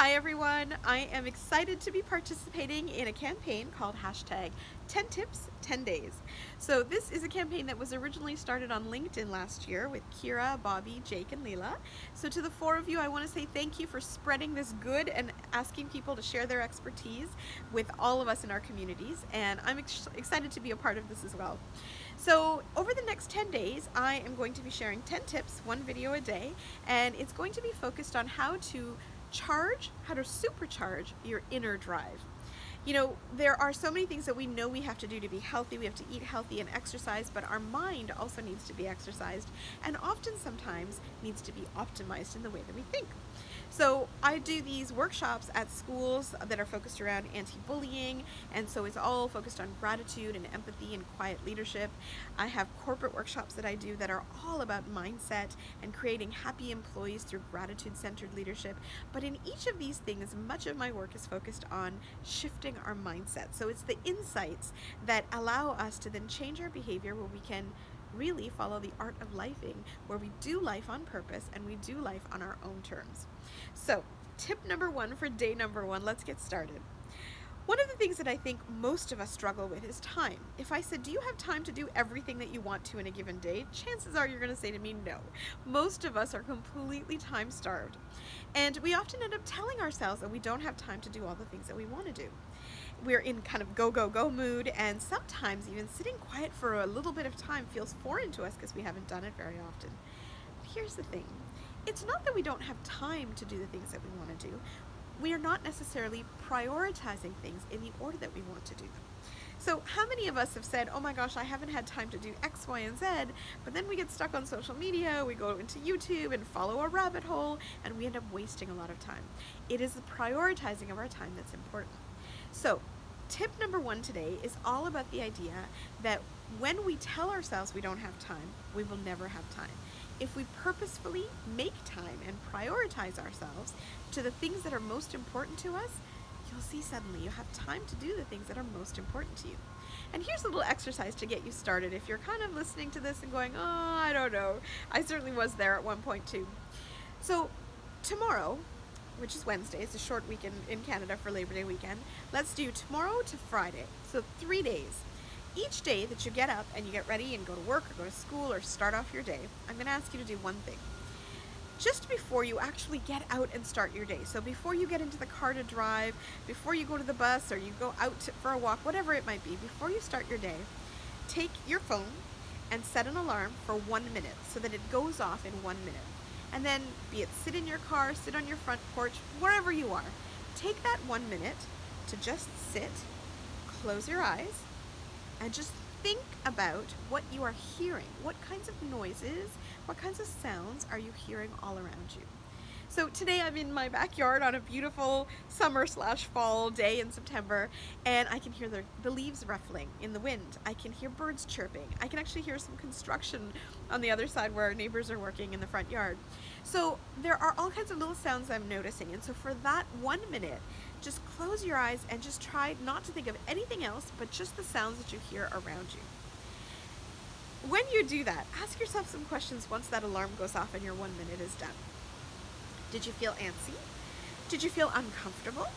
Hi everyone, I am excited to be participating in a campaign called hashtag 10 Tips, 10 Days. So this is a campaign that was originally started on LinkedIn last year with Kira, Bobby, Jake, and Leela. So to the four of you, I want to say thank you for spreading this good and asking people to share their expertise with all of us in our communities, and I'm excited to be a part of this as well. So over the next 10 days, I am going to be sharing 10 tips, one video a day, and it's going to be focused on how to how to supercharge your inner drive. You know, there are so many things that we know we have to do to be healthy. We have to eat healthy and exercise, but our mind also needs to be exercised and often sometimes needs to be optimized in the way that we think. So I do these workshops at schools that are focused around anti-bullying, and so it's all focused on gratitude and empathy and quiet leadership. I have corporate workshops that I do that are all about mindset and creating happy employees through gratitude-centered leadership. But in each of these things, much of my work is focused on shifting our mindset. So it's the insights that allow us to then change our behavior where we can really follow the art of lifing, where we do life on purpose and we do life on our own terms. So tip number one for day number one, let's get started. One of the things that I think most of us struggle with is time. If I said, do you have time to do everything that you want to in a given day? Chances are you're going to say to me, no. Most of us are completely time starved. And we often end up telling ourselves that we don't have time to do all the things that we want to do. We're in kind of go, go, go mood, and sometimes even sitting quiet for a little bit of time feels foreign to us because we haven't done it very often. But here's the thing. It's not that we don't have time to do the things that we want to do. We are not necessarily prioritizing things in the order that we want to do them. So how many of us have said, oh my gosh, I haven't had time to do X, Y, and Z, but then we get stuck on social media, we go into YouTube and follow a rabbit hole, and we end up wasting a lot of time. It is the prioritizing of our time that's important. So tip number one today is all about the idea that when we tell ourselves we don't have time, we will never have time. If we purposefully make time and prioritize ourselves to the things that are most important to us, you'll see suddenly you have time to do the things that are most important to you. And here's a little exercise to get you started if you're kind of listening to this and going, oh, I don't know. I certainly was there at one point too. So tomorrow, which is Wednesday, it's a short weekend in Canada for Labor Day weekend, let's do tomorrow to Friday, so 3 days. Each day that you get up and you get ready and go to work or go to school or start off your day, I'm going to ask you to do one thing. Just before you actually get out and start your day, so before you get into the car to drive, before you go to the bus or you go out for a walk, whatever it might be, before you start your day, take your phone and set an alarm for 1 minute so that it goes off in 1 minute. And then be it sit in your car, sit on your front porch, wherever you are, take that 1 minute to just sit, close your eyes, and just think about what you are hearing. What kinds of noises, what kinds of sounds are you hearing all around you? So today I'm in my backyard on a beautiful summer/fall day in September, and I can hear the leaves ruffling in the wind. I can hear birds chirping. I can actually hear some construction on the other side where our neighbors are working in the front yard. So there are all kinds of little sounds I'm noticing, and so for that 1 minute, just close your eyes and just try not to think of anything else but just the sounds that you hear around you. When you do that, ask yourself some questions once that alarm goes off and your 1 minute is done. Did you feel antsy? Did you feel uncomfortable?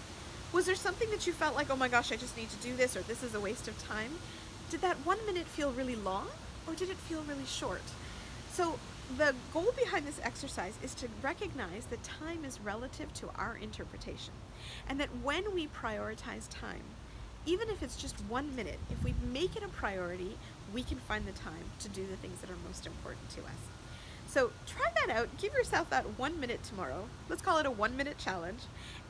Was there something that you felt like, oh my gosh, I just need to do this, or this is a waste of time? Did that 1 minute feel really long, or did it feel really short? So the goal behind this exercise is to recognize that time is relative to our interpretation, and that when we prioritize time, even if it's just 1 minute, if we make it a priority, we can find the time to do the things that are most important to us. So try that out, give yourself that 1 minute tomorrow, let's call it a 1 minute challenge,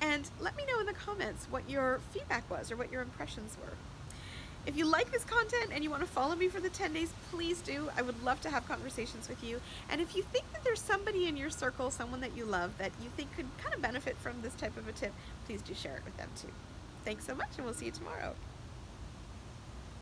and let me know in the comments what your feedback was or what your impressions were. If you like this content and you want to follow me for the 10 days, please do. I would love to have conversations with you. And if you think that there's somebody in your circle, someone that you love, that you think could kind of benefit from this type of a tip, please do share it with them too. Thanks so much, and we'll see you tomorrow.